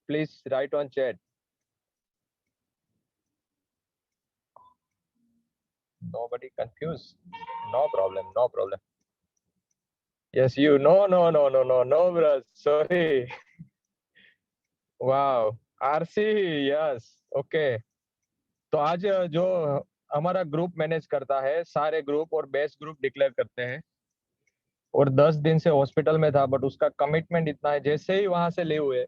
please write on chat. Nobody confused. No problem. No problem. Yes, you. No, no, no, no, no, no, bro. Sorry. Wow. RC. Yes. Okay. तो आज जो हमारा group manage करता है, सारे group और best group declare करते हैं। और 10 दिन से हॉस्पिटल में था, बट उसका कमिटमेंट इतना है, जैसे ही वहां से लीव हुए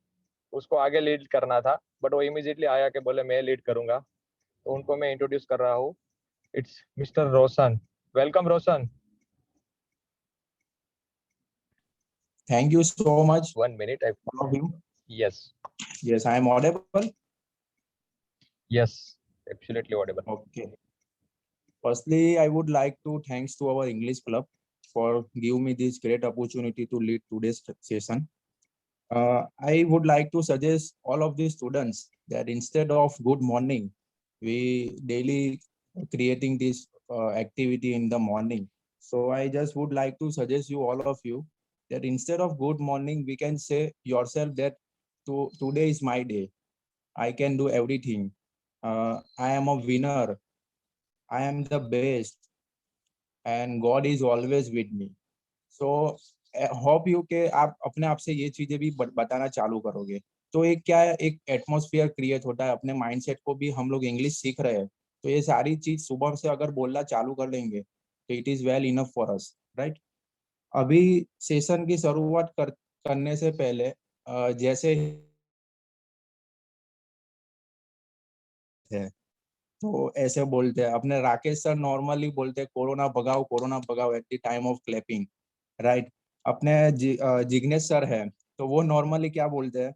उसको आगे लीड करना था, बट वो इमीडिएटली आया कि बोले मैं लीड करूंगा। तो उनको मैं इंट्रोड्यूस कर रहा हूँ। It's mister Roshan. Welcome Roshan. Thank you so much, 1 minute. all of you. Yes. Yes, I am audible. Yes. Absolutely audible. Okay. Firstly, I would like to thanks to our English club for giving me this great opportunity to lead today's session. I would like to suggest all of the students that instead of good morning, we daily creating this activity in the morning. So I just would like to suggest you all of you that instead of good morning, we can say yourself that today is my day. I can do everything. I am a winner. I am the best, and God is always with me. So hope you के आप अपने आप से ये चीजें भी बताना चालू करोगे, तो एक क्या है, एक एटमॉस्फेयर क्रिएट होता है। अपने माइंडसेट को भी हम लोग इंग्लिश सीख रहे हैं, तो ये सारी चीज सुबह से अगर बोलना चालू कर लेंगे तो it is well enough for us, right. अभी सेशन की शुरुआत करने से पहले जैसे है तो ऐसे बोलते हैं, अपने राकेश सर नॉर्मली बोलते हैं कोरोना भगाओ at the time of clapping, right. अपने जिग्नेश सर है तो वो नॉर्मली क्या बोलते हैं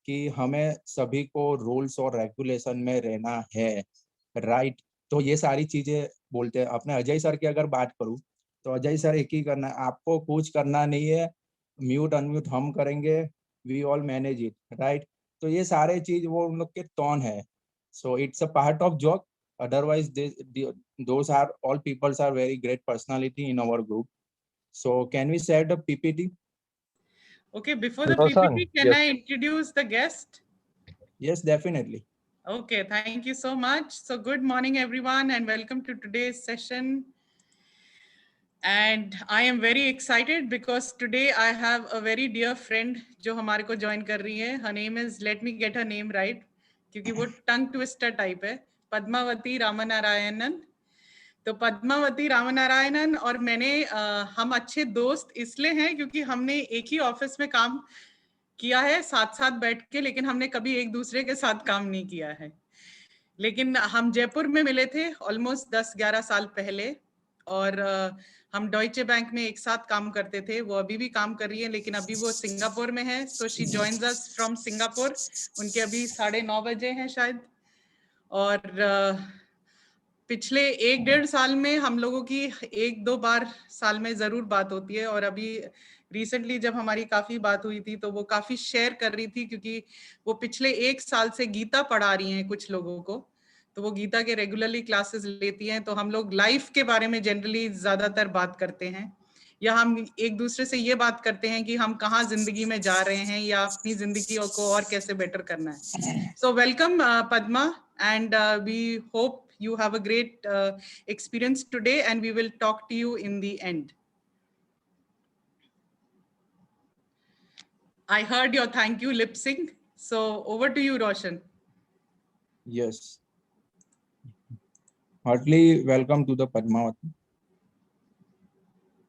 कि हमें सभी को रूल्स और रेगुलेशन में रहना है, राइट। तो ये सारी चीजें बोलते हैं। अपने अजय सर की अगर बात करूं तो अजय सर एक ही करना है, आपको कुछ करना नहीं है, म्यूट अनम्यूट हम करेंगे, we all manage it, right. तो ये सारे चीज वो उन लोग के टोन है। So it's a part of joke. Otherwise, those are all peoples are very great personality in our group. So can we share the PPT? Okay, before the Rosan, PPT, can yes. I introduce the guest? Yes, definitely. Okay, thank you so much. So good morning, everyone, and welcome to today's session. And I am very excited because today I have a very dear friend जो हमारे को join कर रही है. Her name is, let me get her name right, क्योंकि वो tongue twister type है, पद्मावती रामनारायणन। तो पद्मावती रामनारायणन और मैंने हम अच्छे दोस्त इसलिए हैं क्योंकि हमने एक ही ऑफिस में काम किया है साथ साथ बैठ के, लेकिन हमने कभी एक दूसरे के साथ काम नहीं किया है। लेकिन हम जयपुर में मिले थे ऑलमोस्ट 10-11 साल पहले, और हम डॉइचे बैंक में एक साथ काम करते थे। वो अभी भी काम कर रही है, लेकिन अभी वो सिंगापुर में है। So she joins us from Singapore. उनके अभी 9:30 बजे हैं शायद। और पिछले 1-1.5 साल में हम लोगों की 1-2 बार साल में जरूर बात होती है। और अभी रिसेंटली जब हमारी काफी बात हुई थी तो वो काफी शेयर कर रही थी, क्योंकि वो पिछले 1 साल से गीता पढ़ा रही हैं कुछ लोगों को। तो वो गीता के रेगुलरली क्लासेस लेती हैं। तो हम लोग लाइफ के बारे में जनरली ज्यादातर बात करते हैं, या हम एक दूसरे से ये बात करते हैं कि हम कहाँ जिंदगी में जा रहे हैं या अपनी जिंदगी को और कैसे बेटर करना है। So welcome Padma, and we hope you have a great experience today, and we will talk to you in the end. I heard your thank you lip sync, so over to you, Roshan. Yes. Heartily welcome to the Padmavati.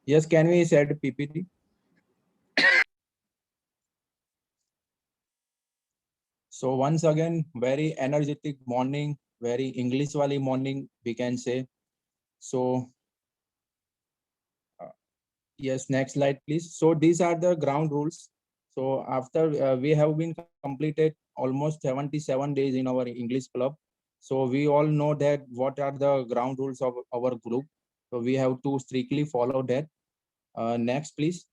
Yes, can we share the PPT? So once again, very energetic morning, very English wali morning, we can say. So yes, next slide, please. So these are the ground rules. So after we have been completed almost 77 days in our English club. So we all know that what are the ground rules of our group. So we have to strictly follow that. Next, please.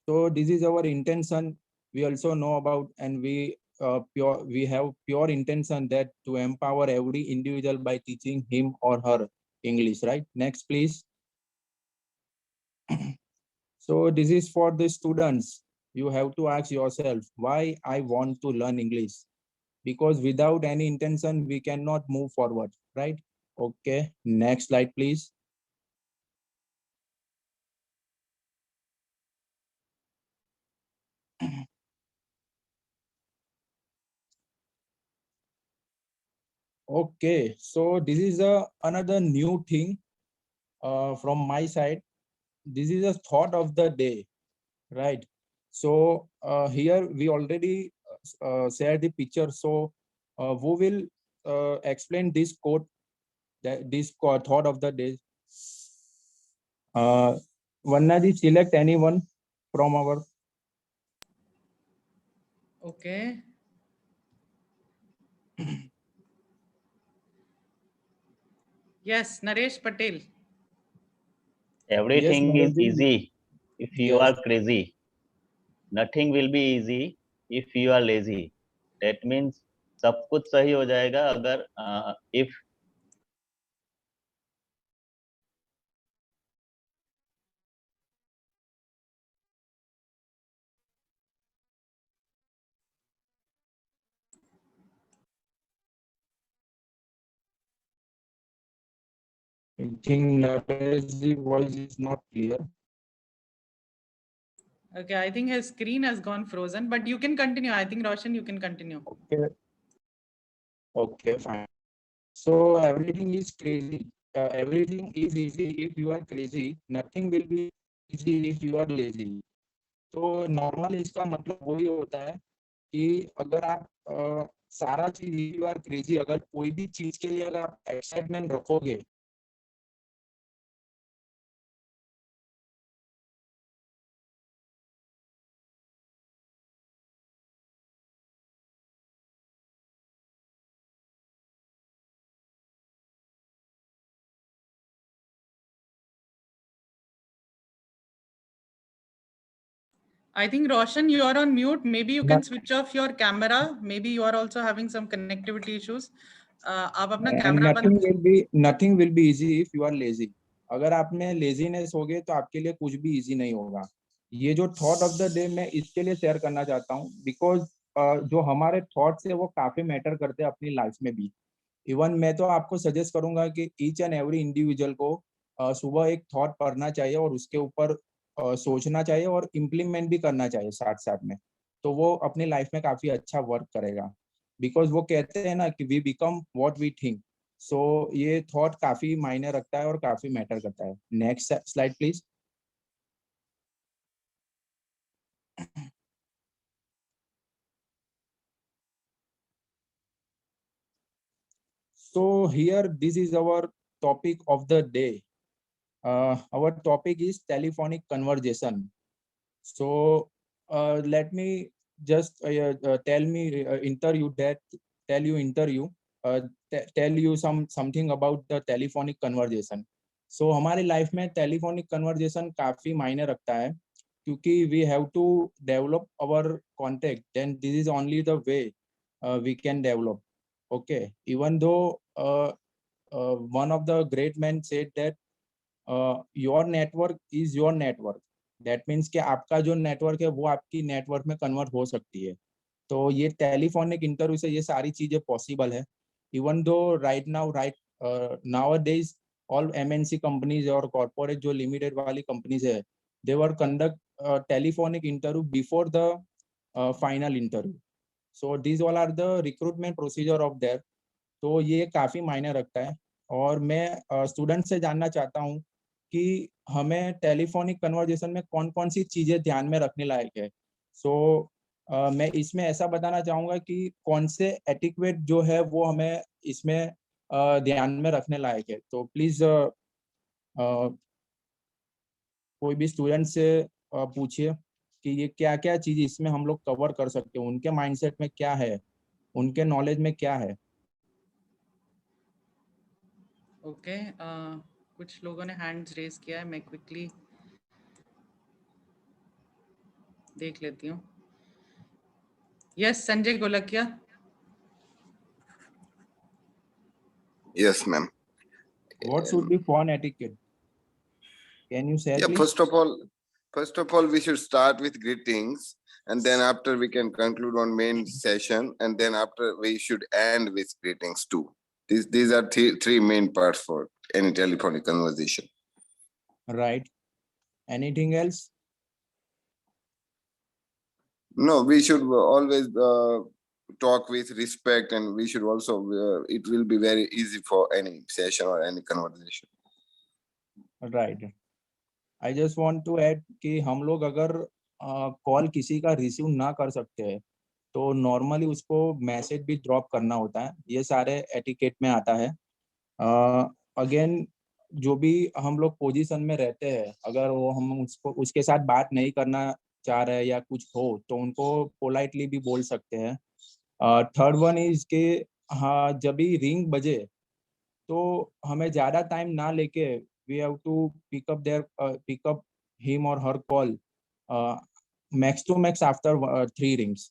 So this is our intention. We also know about, and we have pure intention that to empower every individual by teaching him or her English, right? Next, please. So this is for the students. you have to ask yourself why I want to learn English, because without any intention we cannot move forward, right? Okay, next slide please. Okay, so this is another new thing from my side. This is a thought of the day, right? So here we already shared the picture. So who will explain this quote, this thought of the day? Vanna ji, select anyone from our. Okay. Yes, Naresh Patel. Everything Yes, is Naresh ji. easy if you Yes. are crazy. Nothing will be easy if you are lazy. That means सब कुछ सही हो जाएगा अगर if I think Naresh voice is not clear. Okay, I think his screen has gone frozen, but you can continue. I think Roshan, you can continue. Okay. Okay, fine. So everything is crazy. Everything is easy if you are crazy. Nothing will be easy if you are lazy. तो normal इसका मतलब वही होता है कि अगर आप सारा चीज यू आर क्रेजी, अगर कोई भी चीज के लिए अगर आप एक्साइटमेंट रखोगे I think Roshan, you are on mute. Maybe you can switch off your camera. Maybe you are also having some connectivity issues. आप अपना कैमरा बंद. Nothing will be easy if you are lazy. अगर आप में laziness होगे तो आपके लिए कुछ भी इजी नहीं होगा. ये जो थॉट ऑफ द डे मैं इसके लिए शेयर करना चाहता हूँ बिकॉज जो हमारे थॉट्स है वो काफी मैटर करते हैं अपनी लाइफ में भी. इवन मैं तो आपको सजेस्ट करूंगा कि ईच एंड एवरी इंडिविजुअल को सुबह एक थॉट पढ़ना चाहिए और उसके ऊपर सोचना चाहिए और इम्प्लीमेंट भी करना चाहिए साथ साथ में. तो वो अपनी लाइफ में काफी अच्छा वर्क करेगा बिकॉज वो कहते हैं ना कि we become what we think. So ये थॉट काफी मायने रखता है और काफी मैटर करता है. Next slide please. So here this is our topic of the day. Our topic is telephonic conversation. So let me just tell you something about the telephonic conversation. So हमारी life में telephonic conversation काफी मायने रखता है क्योंकि we have to develop our contact, then this is only the way we can develop. Okay, even though one of the great men said that your network is your network. That means कि आपका जो network है वो आपकी network में convert हो सकती है. तो ये टेलीफोनिक इंटरव्यू से ये सारी चीजें पॉसिबल है. Even though right nowadays all MNC companies और कॉर्पोरेट जो लिमिटेड वाली कंपनीज है they were conduct telephonic interview before the final interview. So this all are the recruitment procedure of there. तो ये काफी मायने रखता है और मैं स्टूडेंट से जानना चाहता हूँ कि हमें टेलीफोनिक कन्वर्जेशन में कौन कौन सी चीजें ध्यान में रखने लायक है. सो मैं इसमें ऐसा बताना चाहूंगा कि कौन से एटिक्वेट जो है वो हमें इसमें ध्यान में रखने लायक है. तो प्लीज कोई भी स्टूडेंट से पूछिए कि ये क्या क्या चीज इसमें हम लोग कवर कर सकते हैं, उनके माइंडसेट में क्या है, उनके नॉलेज में क्या है. ओके, कुछ लोगों ने हैंड्स रेज किया है, मैं क्विकली देख लेती हूँ. Yes, Sanjay Golakiya. Yes, ma'am. What should be phone etiquette? Can you share, Yeah, please? first of all, we should start with greetings. and then after we can conclude on main session, and then after we should end with greetings too. These are three main parts for any telephonic conversation. Right. Anything else? No, we should always talk with respect, and we should also, it will be very easy for any session or any conversation. Right I just want to add कि हम लोग अगर call किसी का receive ना कर सकते हैं तो नॉर्मली उसको मैसेज भी ड्रॉप करना होता है, ये सारे एटिकेट में आता है। अगेन जो भी हम लोग पोजीशन में रहते हैं, अगर वो हम उसके साथ बात नहीं करना चाह रहे हैं या कुछ हो तो उनको पोलाइटली भी बोल सकते हैं। थर्ड वन इज के हाँ, जब भी रिंग बजे तो हमें ज्यादा टाइम ना लेके we have to pick up him or her call max to max after 3 rings.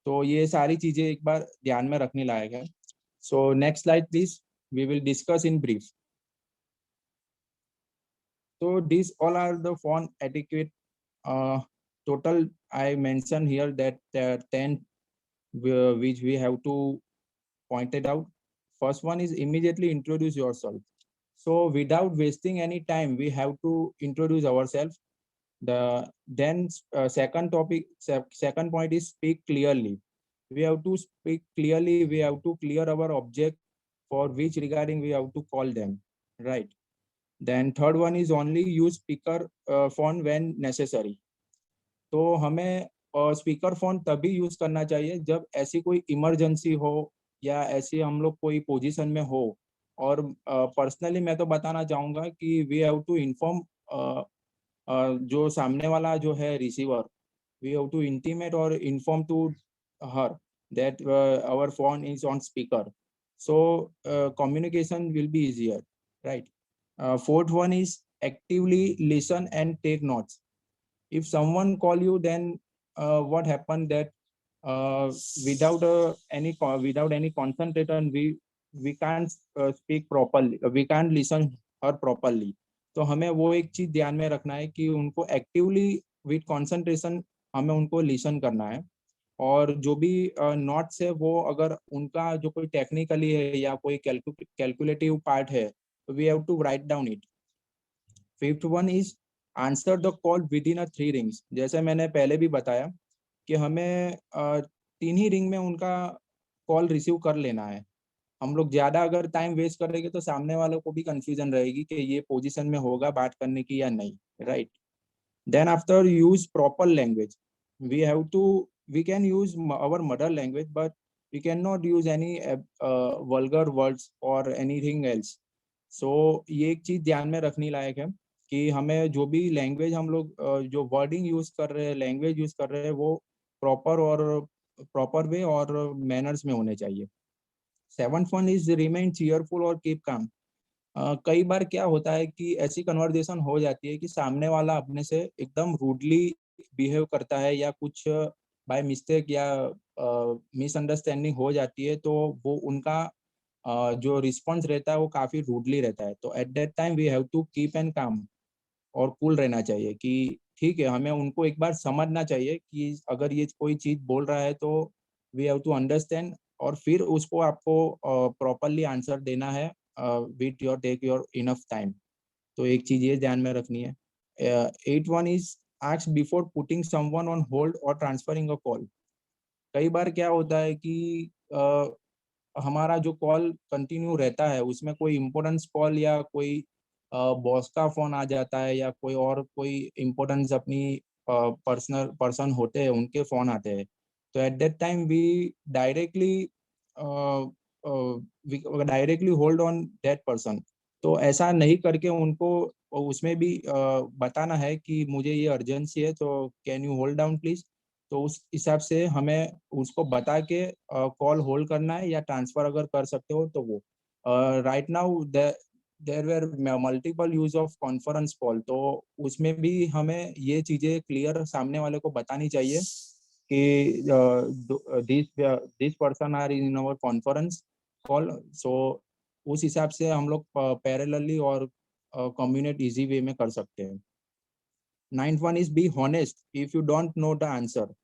तो ये सारी चीजें एक बार ध्यान में रखने लायक है। So next slide please, we will discuss in brief. So these all are the phone etiquette. Total I mentioned here that there are 10 which we have to point it out. First one is immediately introduce yourself. So without wasting any time, we have to introduce ourselves. Then second point is speak clearly. We have to speak clearly. We have to clear our object for which regarding we have to call them, right? Then third one is only use speaker phone when necessary. तो हमें speaker phone तभी use करना चाहिए जब ऐसी कोई emergency हो या ऐसी हम लोग कोई पोजीशन में हो। और पर्सनली मैं तो बताना चाहूँगा कि वी हैव टू इन्फॉर्म जो सामने वाला जो है receiver, we have to intimate और inform to her that our phone is on speaker, so communication will be easier, right? Fourth one is actively listen and take notes. If someone call you, then what happened that without any concentration we can't speak properly, we can't listen her properly. तो हमें वो एक चीज ध्यान में रखना है कि उनको एक्टिवली विद कंसंट्रेशन हमें उनको लिसन करना है। और जो भी नोट्स है वो अगर उनका जो कोई टेक्निकली है या कोई कैलकुलेटिव पार्ट है तो we have to write down it. Fifth one is answer the call within 3 rings. जैसे मैंने पहले भी बताया कि हमें 3 ही रिंग में उनका कॉल रिसीव कर लेना है। हम लोग ज्यादा अगर टाइम वेस्ट करेंगे तो सामने वालों को भी कंफ्यूजन रहेगी कि ये पोजीशन में होगा बात करने की या नहीं, right? Then after use proper language. We can use our mother language but we can not use any vulgar words और एनीथिंग एल्स। सो ये एक चीज ध्यान में रखनी लायक है कि हमें जो भी लैंग्वेज हम लोग जो वर्डिंग यूज कर रहे हैं, लैंग्वेज यूज कर रहे हैं, वो प्रॉपर वे और मैनर्स में होने चाहिए। 7th one is remain cheerful और कीप काम. कई बार क्या होता है कि ऐसी कन्वर्सेशन हो जाती है कि सामने वाला अपने से एकदम रूडली बिहेव करता है या कुछ बाय मिस्टेक या मिसअंडरस्टैंडिंग हो जाती है, तो वो उनका जो रिस्पॉन्स रहता है वो काफी रूडली रहता है। तो at that time we have to keep and calm और कूल रहना चाहिए कि ठीक है, हमें उनको एक बार समझना चाहिए कि अगर ये कोई चीज बोल रहा है तो वी हैव टू अंडरस्टैंड और फिर उसको आपको प्रॉपरली आंसर देना है with your take your enough time. तो एक चीज ये ध्यान में रखनी है। 8th one is ask before putting someone on hold और ट्रांसफरिंग अ कॉल. कई बार क्या होता है कि हमारा जो कॉल कंटिन्यू रहता है उसमें कोई इम्पोर्टेंस कॉल या कोई बॉस का फोन आ जाता है या कोई इम्पोर्टेंस अपनी पर्सन होते हैं उनके फोन आते हैं, तो at that time we directly hold on that person. तो ऐसा नहीं करके उनको उसमें भी बताना है कि मुझे ये अर्जेंसी है तो can you hold down please. तो उस हिसाब से हमें उसको बता के कॉल होल्ड करना है या ट्रांसफर अगर कर सकते हो तो वो। Right now there were multiple use of conference call, तो उसमें भी हमें ये चीजें क्लियर सामने वाले को बतानी चाहिए कि this person are in our conference call. So उस हिसाब से हम लोग पैरेलली और कम्युनिकेट इजी वे में कर सकते हैं। 9th one is be honest if you don't know the answer.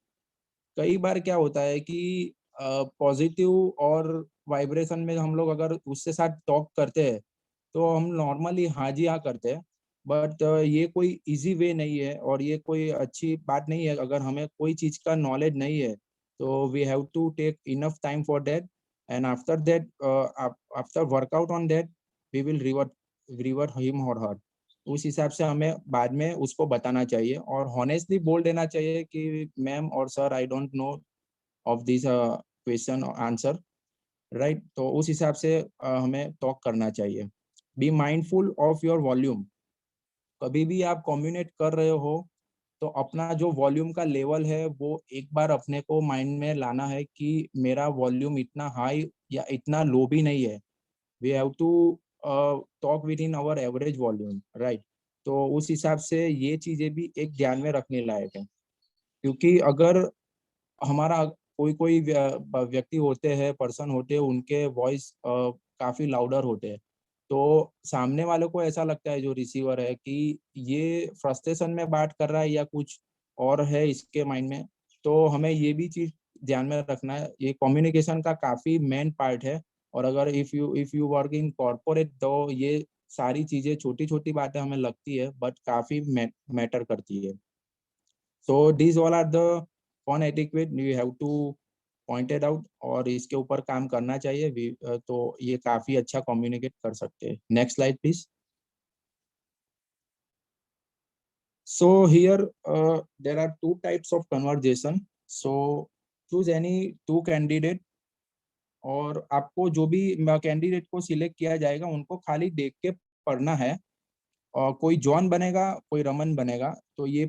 कई बार क्या होता है कि पॉजिटिव और वाइब्रेशन में हम लोग अगर उसके साथ टॉक करते हैं तो हम नॉर्मली हाँ जी हाँ करते हैं, बट ये कोई इजी वे नहीं है और ये कोई अच्छी बात नहीं है। अगर हमें कोई चीज का नॉलेज नहीं है तो we have to take enough time for that, and after that, after workout on that, we will revert him और हर। उस हिसाब से हमें बाद में उसको बताना चाहिए और हॉनेस्टली बोल देना चाहिए कि मैम और sir, I don't know of this question answer, right. तो उस हिसाब से हमें टॉक करना चाहिए। Be mindful of your volume. कभी भी आप कम्युनिकेट कर रहे हो तो अपना जो वॉल्यूम का लेवल है वो एक बार अपने को माइंड में लाना है कि मेरा वॉल्यूम इतना हाई या इतना लो भी नहीं है। We have to talk within our average volume, right. तो उस हिसाब से ये चीजें भी एक ध्यान में रखने लायक है, क्योंकि अगर हमारा कोई कोई व्यक्ति होते हैं, पर्सन होते हैं, उनके वॉइस काफी लाउडर होते हैं, तो सामने वाले को ऐसा लगता है जो रिसीवर है कि ये फ्रस्ट्रेशन में बात कर रहा है या कुछ और है इसके माइंड में। तो हमें ये भी चीज ध्यान में रखना है, ये कम्युनिकेशन का काफी मेन पार्ट है। और अगर if you work in corporate तो ये सारी चीजें, छोटी छोटी बातें हमें लगती है बट काफी मैटर करती है। So this all are the fun etiquette you have to pointed out, और इसके ऊपर काम करना चाहिए। तो ये काफी अच्छा कम्युनिकेट कर सकते हैं। Next slide please. So here there are two types of conversation, so choose any two candidate, और आपको जो भी कैंडिडेट को सिलेक्ट किया जाएगा उनको खाली देख के पढ़ना है। और कोई जॉन बनेगा, कोई रमन बनेगा, तो ये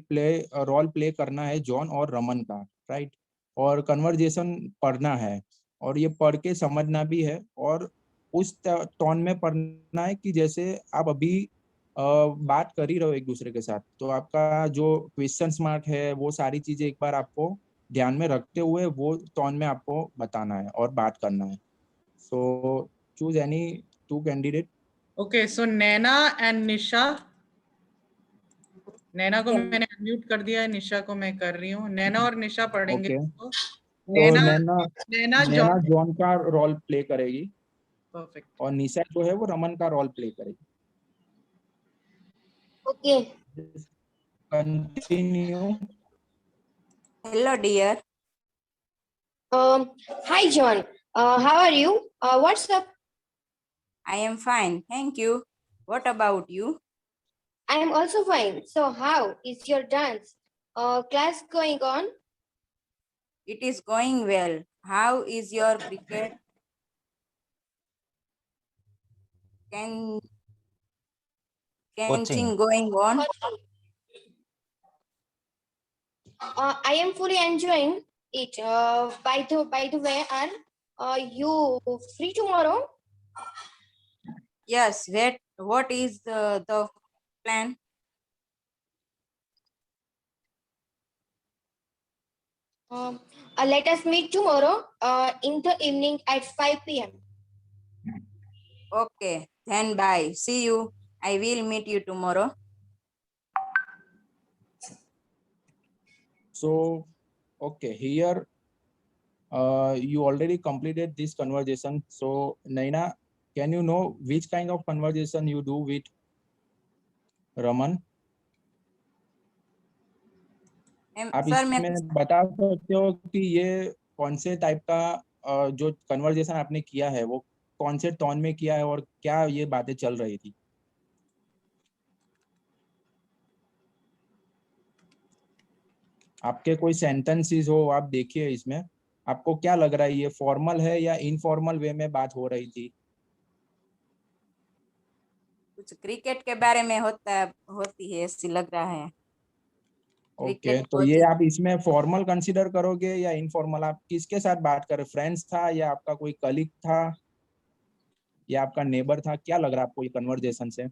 रोल प्ले करना है जॉन और रमन का, राइट। और कन्वर्जेशन पढ़ना है और ये पढ़ के समझना भी है, और उस टोन में पढ़ना है कि जैसे आप अभी बात कर ही रहो एक दूसरे के साथ। तो आपका जो क्वेश्चन मार्क है वो सारी चीजें एक बार आपको ध्यान में रखते हुए वो टोन में आपको बताना है और बात करना है। सो choose any two candidate. Okay, so Naina and निशा। नैना को मैंने अनम्यूट कर दिया है, निशा को मैं कर रही हूँ। नैना और निशा पढ़ेंगे। Okay. इसको। तो नैना नैना जॉन। जॉन का रोल प्ले करेगी परफेक्ट। और निशा जो है वो रमन का रोल प्ले करेगी। Okay. Continue. Hello, dear. Hi, John. How are you? What's up? I am fine. Thank you. What about you? I am also fine. So, how is your dance class going on? It is going well. How is your cricket? Coaching going on? I am fully enjoying it. By the way, are you free tomorrow? Yes. What is the plan? Let us meet tomorrow in the evening at 5 p.m. Okay. Then bye. See you. I will meet you tomorrow. So, okay, here you already completed this conversation. So, Naina, can you know which kind of conversation you do with Raman? आप sir मैं इसमें बता सकते हो कि ये कौन से टाइप का जो कन्वर्जेशन आपने किया है वो कौन से टोन में किया है और क्या ये बातें चल रही थी? आपके कोई सेंटेंसेस हो आप देखिए इसमें, आपको क्या लग रहा है ये फॉर्मल है या इनफॉर्मल वे में बात हो रही थी? कुछ क्रिकेट के बारे में होती है ऐसी लग रहा है। ओके, तो ये आप इसमें फॉर्मल कंसीडर करोगे या इनफॉर्मल? आप किसके साथ बात कर रहे? फ्रेंड्स था या आपका कोई कलीग था या आपका नेबर था? क्या लग रहा है आपको ये कन्वर्जेशन से?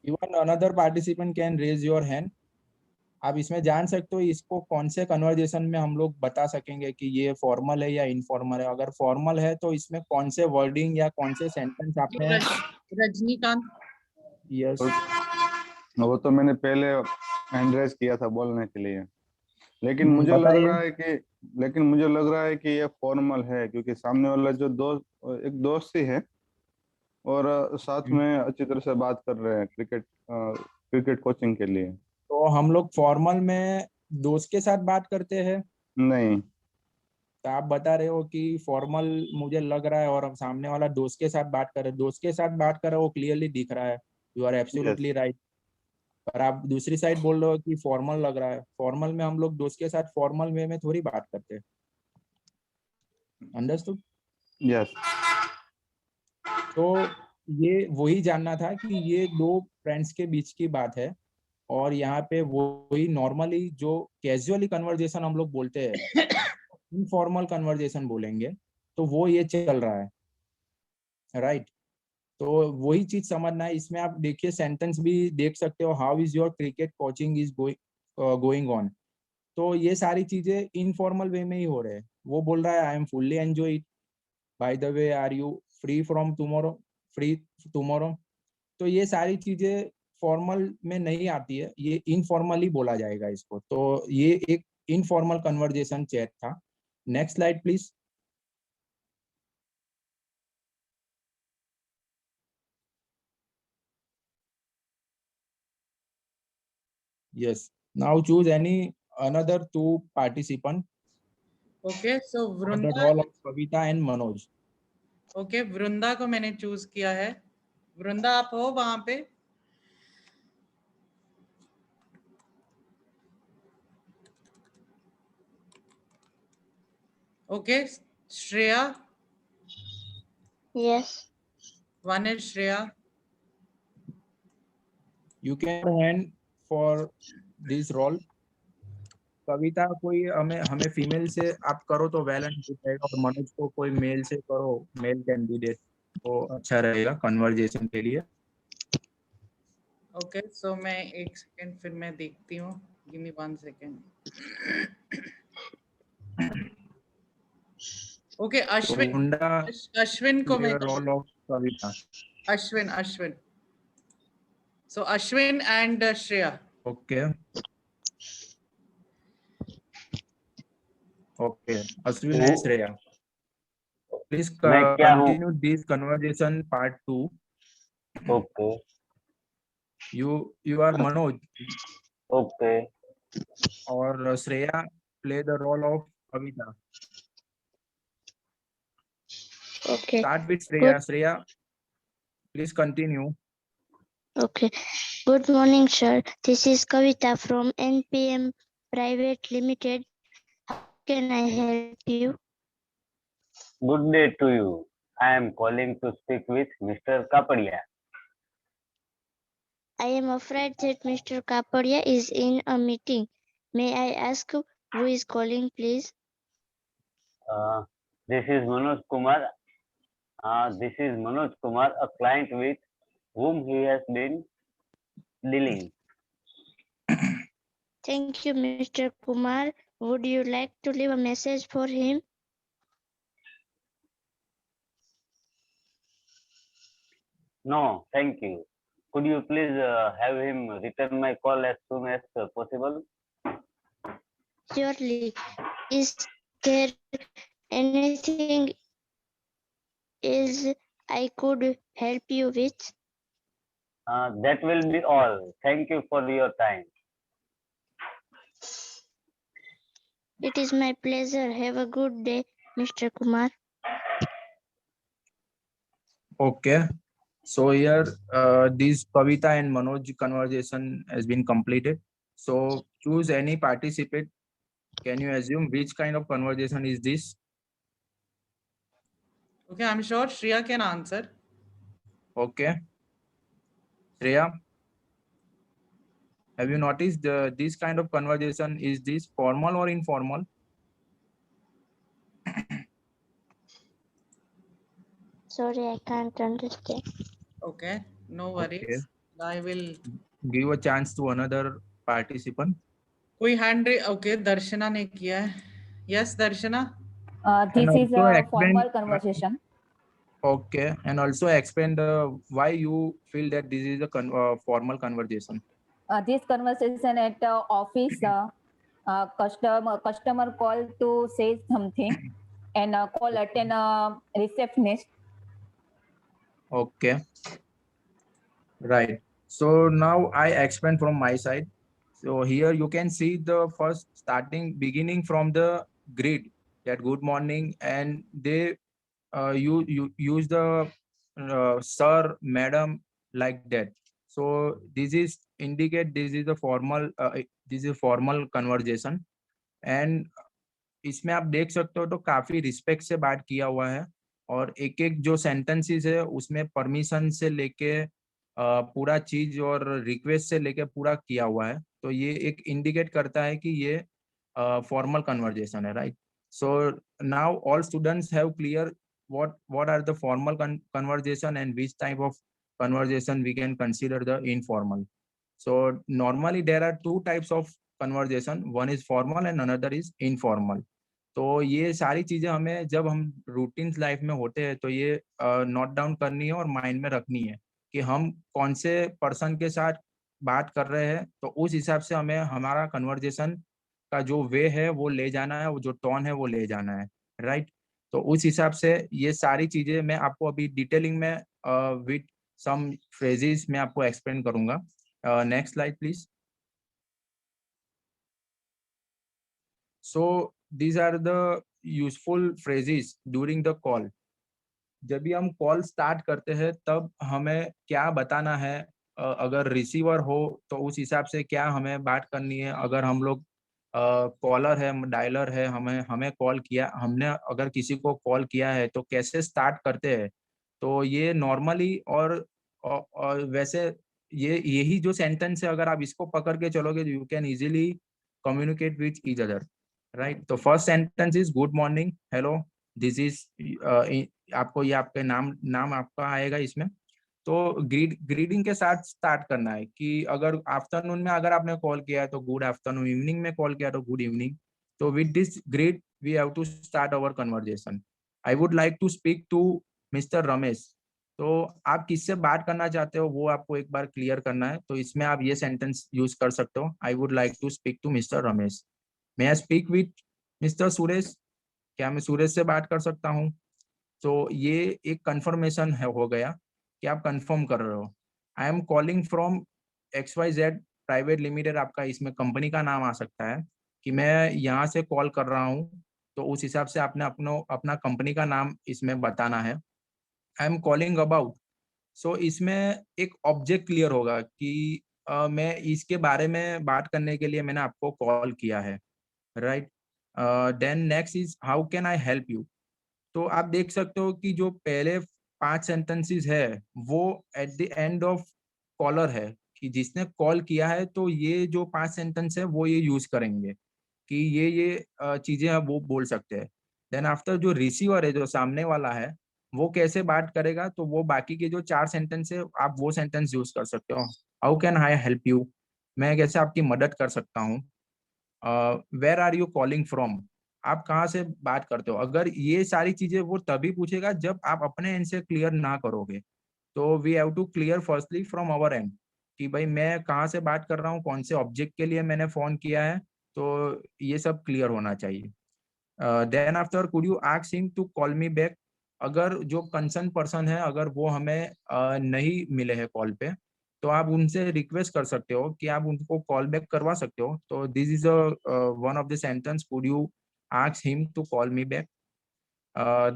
Even another participant can raise your hand. आप इसमें जान सकते हो इसको कौन से कन्वर्जेशन में हम लोग बता सकेंगे कि ये फॉर्मल है या इनफॉर्मल है। अगर फॉर्मल है तो इसमें कौन से वर्डिंग या कौन से सेंटेंस आपने? रजनीकांत। यस, वो तो मैंने पहले हैंड रेज किया था बोलने के लिए, लेकिन मुझे लग बताइए। रहा है कि ये फॉर्मल है, क्योंकि सामने वाला जो एक दोस्त ही है और साथ में अच्छी तरह से बात कर रहे हैं क्रिकेट कोचिंग के लिए। तो हम लोग फॉर्मल में दोस्त के साथ बात करते हैं, नहीं, तो आप बता रहे हो कि फॉर्मल मुझे लग रहा है और हम सामने वाला दोस्त के साथ बात कर रहे हैं, दोस्त के साथ बात कर रहे हो वो क्लियरली दिख रहा है, यू आर एब्सोल्युटली राइट। पर आप दूसरी साइड बोल रहे हो कि फॉर्मल लग रहा है, फॉर्मल में हम लोग दोस्त के साथ फॉर्मल वे में थोड़ी बात करते हैं। अंडरस्टूड? यस। तो ये वही जानना था कि ये दो फ्रेंड्स के बीच की बात है और यहाँ पे वही नॉर्मली जो कैजुअली कन्वर्जेशन हम लोग बोलते हैं, इनफॉर्मल कन्वर्जेशन बोलेंगे, तो वो ये चल रहा है, राइट? तो वही चीज समझना है। इसमें आप देखिए सेंटेंस भी देख सकते हो, how is your cricket coaching is going on. तो ये सारी चीजें इनफॉर्मल वे में ही हो रहे हैं। वो बोल रहा है I am fully enjoy it, by the way are you free tomorrow. तो ये सारी चीजें फॉर्मल में नहीं आती है, ये इनफॉर्मल ही बोला जाएगा इसको। तो ये एक इनफॉर्मल कन्वर्जेशन चैट था। Next slide please. Yes. Now choose another two participant Okay, so for the Vrunda. role of Kavita and Manoj. Okay, Vrinda को मैंने चूज किया है। वृंदा, आप हो वहां पे? Okay, Shreya. Yes. One is Shreya. You can hand for this role. कविता कोई हमें फीमेल से आप करो तो वेल एंड गुड रहेगा, और मनोज को कोई मेल से करो, मेल कैंडिडेट तो अच्छा रहेगा कन्वर्जेशन के लिए। ओके, सो मैं एक सेकंड फिर मैं देखती हूँ, give me 1 second. Okay, Ashwin को मैं role of Kavita. Ashwin. So Ashwin and Shreya. Okay Ashwin and Shreya, please continue this conversation part 2। Okay. You are Manoj. Okay. और Shreya play the role of Kavita. Okay. Start with Shreya. Shreya, please continue. Okay. Good morning, sir. This is Kavita from NPM Private Limited. How can I help you? Good day to you. I am calling to speak with Mr. Kapadia. I am afraid that Mr. Kapadia is in a meeting. May I ask who is calling, please? This is Manoj Kumar. A client with whom he has been dealing. Thank you, Mr. Kumar. Would you like to leave a message for him? No, thank you. Could you please have him return my call as soon as possible? Surely. Is there anything else I could help you with? That will be all. Thank you for your time. It is my pleasure. Have a good day, Mr. Kumar. Okay. So here, this Kavita and Manoj conversation has been completed. So choose any participant. Can you assume which kind of conversation is this? Okay, I'm sure Shreya can answer. Okay. Shreya, have you noticed this kind of conversation, is this formal or informal? Sorry, I can't understand. Okay, no worries. Okay. I will Give a chance to another participant. कोई hand okay, दर्शना ने किया है। Yes Darshana. This And is also a explain, formal conversation. Okay, and also explain why you feel that this is a formal conversation. this conversation at office, customer call to say something, and call attend receptionist. Okay, right. So now I explain from my side. So here you can see the first beginning from the grid, that good morning, and they you use the sir, madam, like that. So this is indicate this is the formal this is formal conversation, and इसमें आप देख सकते हो तो काफी respect से बात किया हुआ है, और एक एक जो सेंटेंसेस है उसमें परमिशन से लेके पूरा चीज और रिक्वेस्ट से लेके पूरा किया हुआ है, तो ये एक इंडिकेट करता है कि ये फॉर्मल कन्वर्जेशन है, right. So now all students have clear what are the formal conversation and which type of conversation we can consider the informal. So normally there are two types of conversation, one is formal and another is informal. तो ये सारी चीजें हमें जब हम routine life में होते हैं तो ये नोट डाउन करनी है और माइंड में रखनी है कि हम कौन से पर्सन के साथ बात कर रहे हैं, तो उस हिसाब से हमें हमारा कन्वर्जेशन का जो वे है वो ले जाना है, वो जो टोन है वो ले जाना है, राइट. तो उस हिसाब से ये सारी चीजें मैं आपको अभी डिटेलिंग में विद सम फ्रेजेस में आपको एक्सप्लेन करूंगा. Next slide please. So these are the useful phrases during the call. जब भी हम कॉल स्टार्ट करते हैं तब हमें क्या बताना है, अगर रिसीवर हो तो उस हिसाब से क्या हमें बात करनी है, अगर हम लोग कॉलर है, डायलर है, हमें कॉल किया, हमने अगर किसी को कॉल किया है तो कैसे स्टार्ट करते हैं. तो ये नॉर्मली और वैसे यही जो सेंटेंस है, अगर आप इसको पकड़ के चलोगे you can easily communicate with each other, right. तो first sentence is good morning, hello, this is आपको ये आपके नाम आपका आएगा इसमें. तो ग्रीडिंग के साथ स्टार्ट करना है कि अगर आफ्टरनून में अगर आपने कॉल किया है तो गुड आफ्टरनून, इवनिंग में कॉल किया तो गुड इवनिंग. तो with this greet we have to start our conversation. I would like to speak to mister Ramesh. तो आप किससे बात करना चाहते हो वो आपको एक बार क्लियर करना है, तो इसमें आप ये सेंटेंस यूज कर सकते हो, I would like to speak to mister Ramesh. May I speak with mister Suresh, क्या मैं सुरेश से बात कर सकता हूँ. तो ये एक कंफर्मेशन है, हो गया कि आप कंफर्म कर रहे हो. I am calling from XYZ private limited, आपका इसमें कंपनी का नाम आ सकता है कि मैं यहाँ से कॉल कर रहा हूँ, तो उस हिसाब से आपने अपना कंपनी का नाम इसमें बताना है. आई एम कॉलिंग अबाउट, सो इसमें एक ऑब्जेक्ट क्लियर होगा कि मैं इसके बारे में बात करने के लिए मैंने आपको कॉल किया है, right. Then next is how can I help you. तो आप देख सकते हो कि जो पहले 5 सेंटेंसेस है वो at the end of caller है, कि जिसने कॉल किया है तो ये जो 5 सेंटेंस है वो ये यूज करेंगे कि ये चीजें आप वो बोल सकते हैं. देन आफ्टर जो रिसीवर है, जो सामने वाला है, वो कैसे बात करेगा, तो वो बाकी के जो 4 सेंटेंस है आप वो सेंटेंस यूज कर सकते हो. How can I help you, मैं कैसे आपकी मदद कर सकता हूँ. Where are you calling from, आप कहाँ से बात करते हो. अगर ये सारी चीजें वो तभी पूछेगा जब आप अपने एंड से क्लियर ना करोगे. तो we have to clear firstly from our end कि भाई मैं कहाँ से बात कर रहा हूँ, कौन से ऑब्जेक्ट के लिए मैंने फोन किया है, तो ये सब क्लियर होना चाहिए. Then after could you ask him to call me back. अगर जो कंसर्न पर्सन है अगर वो हमें नहीं मिले हैं कॉल पे, तो आप उनसे रिक्वेस्ट कर सकते हो कि आप उनको कॉल बैक करवा सकते हो. तो this is one of the sentence, could you ask him to call me back.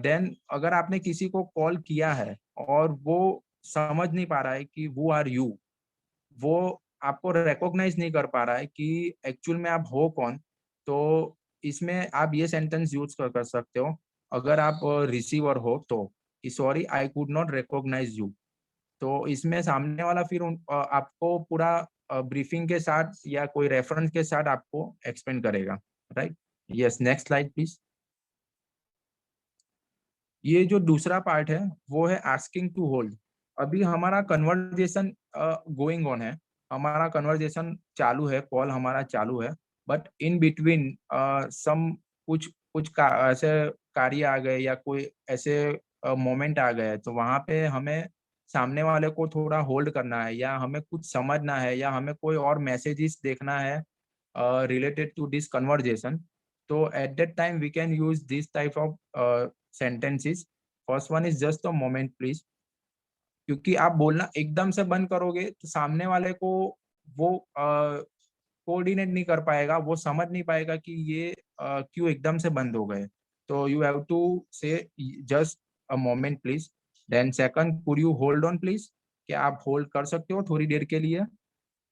Then अगर आपने किसी को कॉल किया है और वो समझ नहीं पा रहा है कि हु आर यू, वो आपको रिकॉग्नाइज नहीं कर पा रहा है कि एक्चुअल में आप हो कौन, तो इसमें आप ये सेंटेंस यूज कर सकते हो अगर आप रिसीवर हो तो, कि sorry I could not recognise you. तो इसमें सामने वाला फिर आपको पूरा ब्रीफिंग के साथ या कोई रेफरेंस के साथ आपको एक्सप्लेन करेगा, right. Yes, next slide please. ये जो दूसरा पार्ट है वो है आस्किंग टू होल्ड. अभी हमारा कन्वर्जेशन गोइंग ऑन है, हमारा कन्वर्जेशन चालू है, कॉल हमारा चालू है, बट इन बिटवीन सम कुछ ऐसे कार्य आ गए या कोई ऐसे मोमेंट आ गए, तो वहां पे हमें सामने वाले को थोड़ा होल्ड करना है, या हमें कुछ समझना है, या हमें कोई और मैसेजेस देखना है related to this conversation. So at that time we can use this type of sentences. First one is just a moment please. क्योंकि आप बोलना एकदम से बंद करोगे तो सामने वाले को वो कोऑर्डिनेट नहीं कर पाएगा, वो समझ नहीं पाएगा कि ये क्यों एकदम से बंद हो गए. तो you have to say just a moment please. Then second, could you hold on please, कि आप होल्ड कर सकते हो थोड़ी देर के लिए.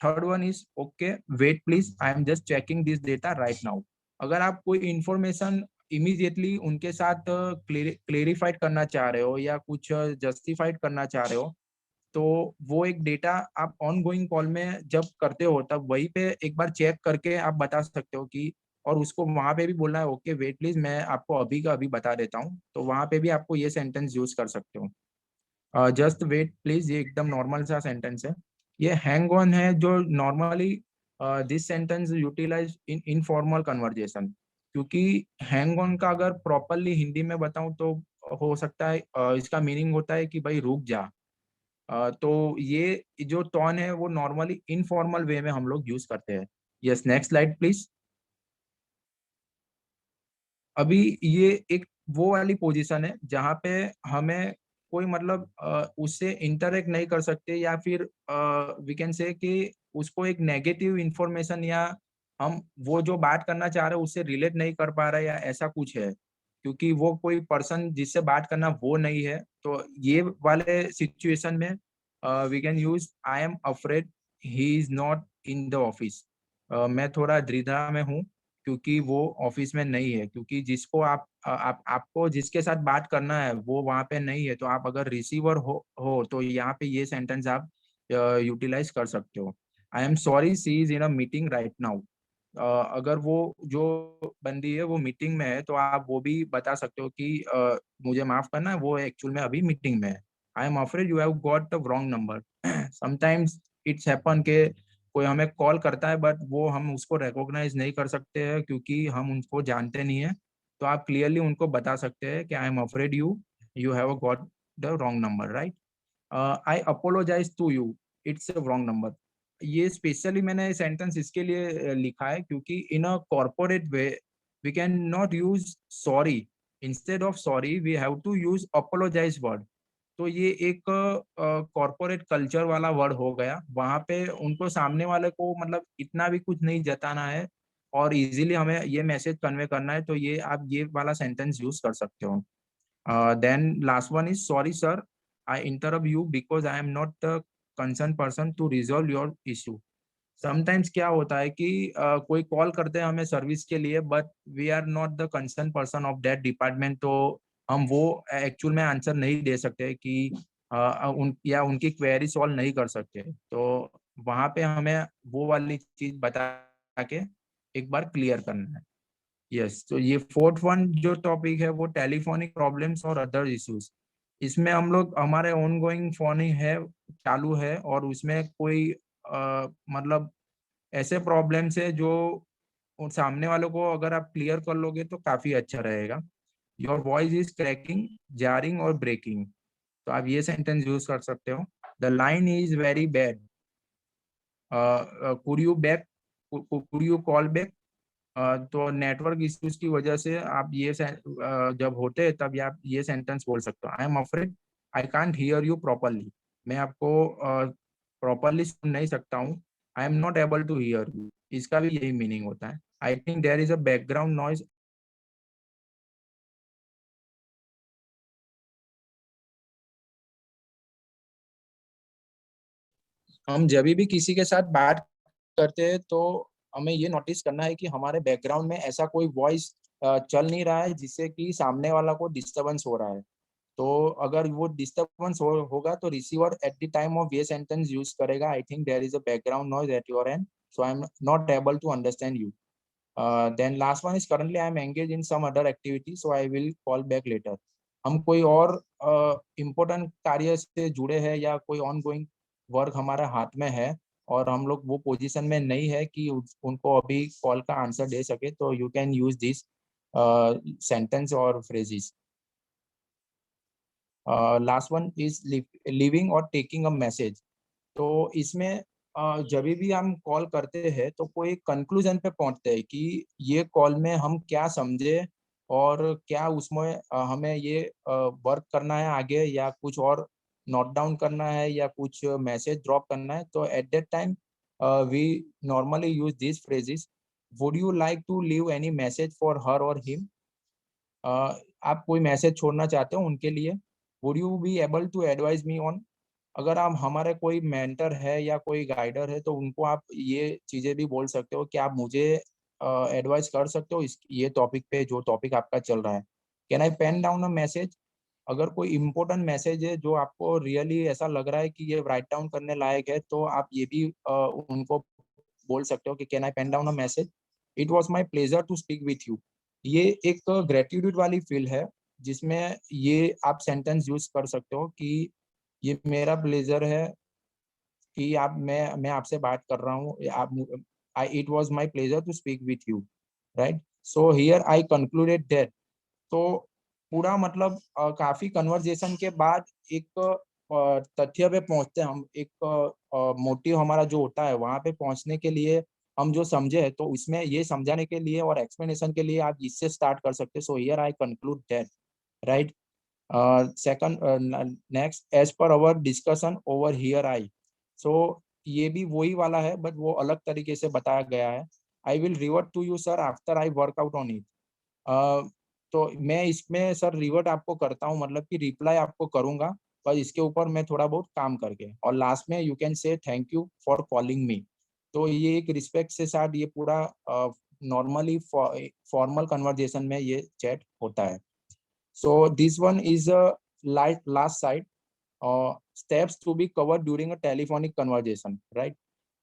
Third one is okay wait please, I am just checking this data right now. अगर आप कोई इंफॉर्मेशन इमीडिएटली उनके साथ क्लेरिफाइड करना चाह रहे हो या कुछ जस्टिफाइड करना चाह रहे हो, तो वो एक डेटा आप ऑन गोइंग कॉल में जब करते हो तब वहीं पे एक बार चेक करके आप बता सकते हो कि, और उसको वहां पे भी बोलना है ओके वेट प्लीज, मैं आपको अभी का अभी बता देता हूँ. तो वहां पे भी आपको ये सेंटेंस यूज कर सकते हो. जस्ट वेट प्लीज, ये एकदम नॉर्मल सा सेंटेंस है. ये हैंग ऑन है जो normally this sentence utilise in informal conversation. क्योंकि हैंग ऑन का अगर प्रॉपरली हिंदी में बताऊं तो हो सकता है इसका मीनिंग होता है कि भाई रुक जा. तो ये जो टोन है वो नॉर्मली इनफॉर्मल वे में हम लोग यूज करते हैं. Yes, next slide please. अभी ये एक वो वाली पोजीशन है जहाँ पे हमें कोई मतलब उससे इंटरेक्ट नहीं कर सकते, या फिर वी कैन से कि उसको एक नेगेटिव इंफॉर्मेशन या हम वो जो बात करना चाह रहे हैं उससे रिलेट नहीं कर पा रहे, या ऐसा कुछ है, क्योंकि वो कोई पर्सन जिससे बात करना वो नहीं है. तो ये वाले सिचुएशन में we can use I am afraid he is not in the office. मैं थोड़ा द्विधा में हूँ क्योंकि वो ऑफिस में नहीं है. क्योंकि जिसको आपको जिसके साथ बात करना है वो वहाँ पे नहीं है, तो आप अगर रिसीवर हो तो यहाँ पे ये सेंटेंस आप यूटिलाइज कर सकते हो. I am sorry she is in a meeting right now. अगर वो जो बंदी है वो मीटिंग में है तो आप वो भी बता सकते हो कि मुझे माफ करना है, वो एक्चुअल में अभी मीटिंग में है. I am afraid you have got the wrong number. Sometimes it's happen के कोई हमें कॉल करता है बट वो हम उसको रिकॉग्नाइज नहीं कर सकते हैं क्योंकि हम उनको जानते नहीं है. तो आप क्लियरली उनको बता सकते हैं कि I am afraid you you have got the wrong number right. I apologise to you it's a wrong number. ये स्पेशली मैंने सेंटेंस इसके लिए लिखा है क्योंकि in a corporate way we can not use sorry. Instead of sorry we have to use apologise word. तो ये एक कॉर्पोरेट कल्चर वाला वर्ड हो गया. वहां पे उनको सामने वाले को मतलब इतना भी कुछ नहीं जताना है और इजीली हमें ये मैसेज कन्वे करना है, तो ये आप ये वाला सेंटेंस यूज कर सकते हो. Then last one is sorry sir I interrupt you because I am not the concern person to resolve your issue. Sometimes क्या होता है कि कोई कॉल करते हैं हमें सर्विस के लिए but we are not the concern person of that department. तो हम वो एक्चुअल में आंसर नहीं दे सकते कि या उनकी क्वेरी सॉल्व नहीं कर सकते. तो वहां पे हमें वो वाली चीज बता के एक बार क्लियर करना है. यस, तो ये फोर्थ वन जो टॉपिक है वो टेलीफोनिक प्रॉब्लम्स और अदर इश्यूज. इसमें हम लोग हमारे ऑन गोइंग फोन है चालू है और उसमें कोई मतलब ऐसे प्रॉब्लम्स है जो सामने वालों को अगर आप क्लियर कर लोगे तो काफी अच्छा रहेगा. Your voice is cracking jarring और ब्रेकिंग. तो आप ये सेंटेंस यूज कर सकते हो. The line is very bad. Could you back could you call back. तो नेटवर्क इश्यूज की वजह से आप ये जब होते हैं तब आप ये सेंटेंस बोल सकते हो. I am afraid I can't hear you properly. मैं आपको प्रॉपरली सुन नहीं सकता हूँ. I am not able to hear you, इसका भी यही मीनिंग होता है. I think there is a background noise. हम जब भी किसी के साथ बात करते हैं तो हमें ये नोटिस करना है कि हमारे बैकग्राउंड में ऐसा कोई वॉइस चल नहीं रहा है जिससे कि सामने वाला को डिस्टरबेंस हो रहा है. तो अगर वो डिस्टरबेंस होगा तो receiver at the time of ये सेंटेंस यूज करेगा. I think there is a background noise at your end so I am not able to understand you. Then last one is currently I am engage in some other activity so I will call back later. हम कोई और important कार्य से जुड़े हैं या कोई on going work हमारा हाथ में है और हम लोग वो पोजीशन में नहीं है कि उनको अभी कॉल का आंसर दे सके, तो you can use this sentence और phrases. Last one is leaving और टेकिंग अ मैसेज। तो इसमें जब भी हम कॉल करते हैं तो कोई कंक्लूजन पे पहुंचते हैं कि ये कॉल में हम क्या समझे और क्या उसमें हमें ये वर्क करना है आगे, या कुछ और नोट डाउन करना है, या कुछ मैसेज ड्रॉप करना है। तो at that time we normally use this phrases, would you like to leave any message for her और हिम। आप कोई मैसेज छोड़ना चाहते हो उनके लिए। Would you be able to advise me on. अगर आप हमारे कोई मेंटर है या कोई गाइडर है तो उनको आप ये चीजें भी बोल सकते हो कि आप मुझे एडवाइस कर सकते हो इस ये टॉपिक पे, जो टॉपिक आपका चल रहा है। Can I pen down a message. अगर कोई इम्पोर्टेंट मैसेज है जो आपको रियली ऐसा लग रहा है कि ये राइट डाउन करने लायक है, तो आप ये भी उनको बोल सकते हो कि can I pen down a message. It was my pleasure to speak with you. ये एक ग्रेटिट्यूड वाली फील है जिसमें ये आप सेंटेंस यूज कर सकते हो कि ये मेरा प्लेजर है कि आप मैं आपसे बात कर रहा हूँ। आप it was my pleasure to speak with you, right. So here I concluded that. तो पूरा मतलब काफी कन्वर्जेशन के बाद एक तथ्य पे पहुंचते हैं हम। एक मोटिव हमारा जो होता है वहां पे पहुंचने के लिए हम जो समझे है, तो उसमें ये समझाने के लिए और एक्सप्लेनेशन के लिए आप इससे स्टार्ट कर सकते हैं। सो here I conclude that, right. Second, next, as per our discussion over here, so ये भी वही वाला है बट वो अलग तरीके से बताया गया है। I will revert to you sir after I work out on it. तो मैं इसमें सर रिवर्ट आपको करता हूँ, मतलब कि रिप्लाई आपको करूंगा, पर इसके ऊपर मैं थोड़ा बहुत काम करके। और लास्ट में you can say thank you for calling me. तो ये एक रिस्पेक्ट से साथ ये पूरा नॉर्मली फॉर्मल कन्वर्जेशन में ये चैट होता है। So this one is a last side, steps to be covered during a telephonic conversation, right?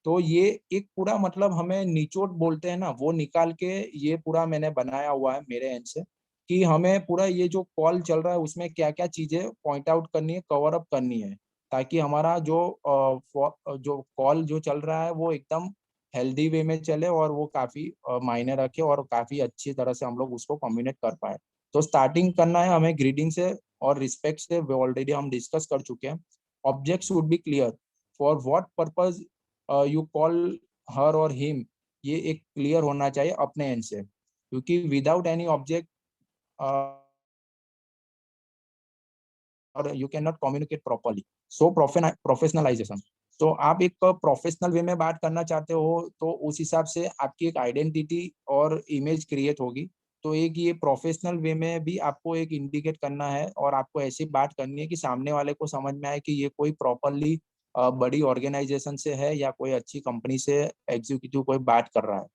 तो ये एक पूरा मतलब हमें निचोड़ बोलते हैं ना, वो निकाल के ये पूरा मैंने बनाया हुआ है मेरे एंड से कि हमें पूरा ये जो कॉल चल रहा है उसमें क्या क्या चीजें पॉइंट आउट करनी है, कवर अप करनी है, ताकि हमारा जो कॉल जो चल रहा है वो एकदम हेल्दी वे में चले और वो काफी मायने रखे और काफी अच्छी तरह से हम लोग उसको कम्युनिकेट कर पाए। तो स्टार्टिंग करना है हमें ग्रीडिंग से और रिस्पेक्ट से, ऑलरेडी हम डिस्कस कर चुके हैं। Objects would be clear, for what purpose you call her और हिम, ये एक क्लियर होना चाहिए अपने एंड से, क्योंकि विदाउट एनी ऑब्जेक्ट और you can not communicate properly. So professionalisation. तो आप एक प्रोफेशनल वे में बात करना चाहते हो तो उस हिसाब से आपकी एक आइडेंटिटी और इमेज क्रिएट होगी। तो एक ये प्रोफेशनल वे में भी आपको एक इंडिकेट करना है और आपको ऐसी बात करनी है कि सामने वाले को समझ में आए कि ये कोई प्रॉपरली बड़ी ऑर्गेनाइजेशन से है या कोई अच्छी कंपनी से एग्जीक्यूटिव कोई बात कर रहा है।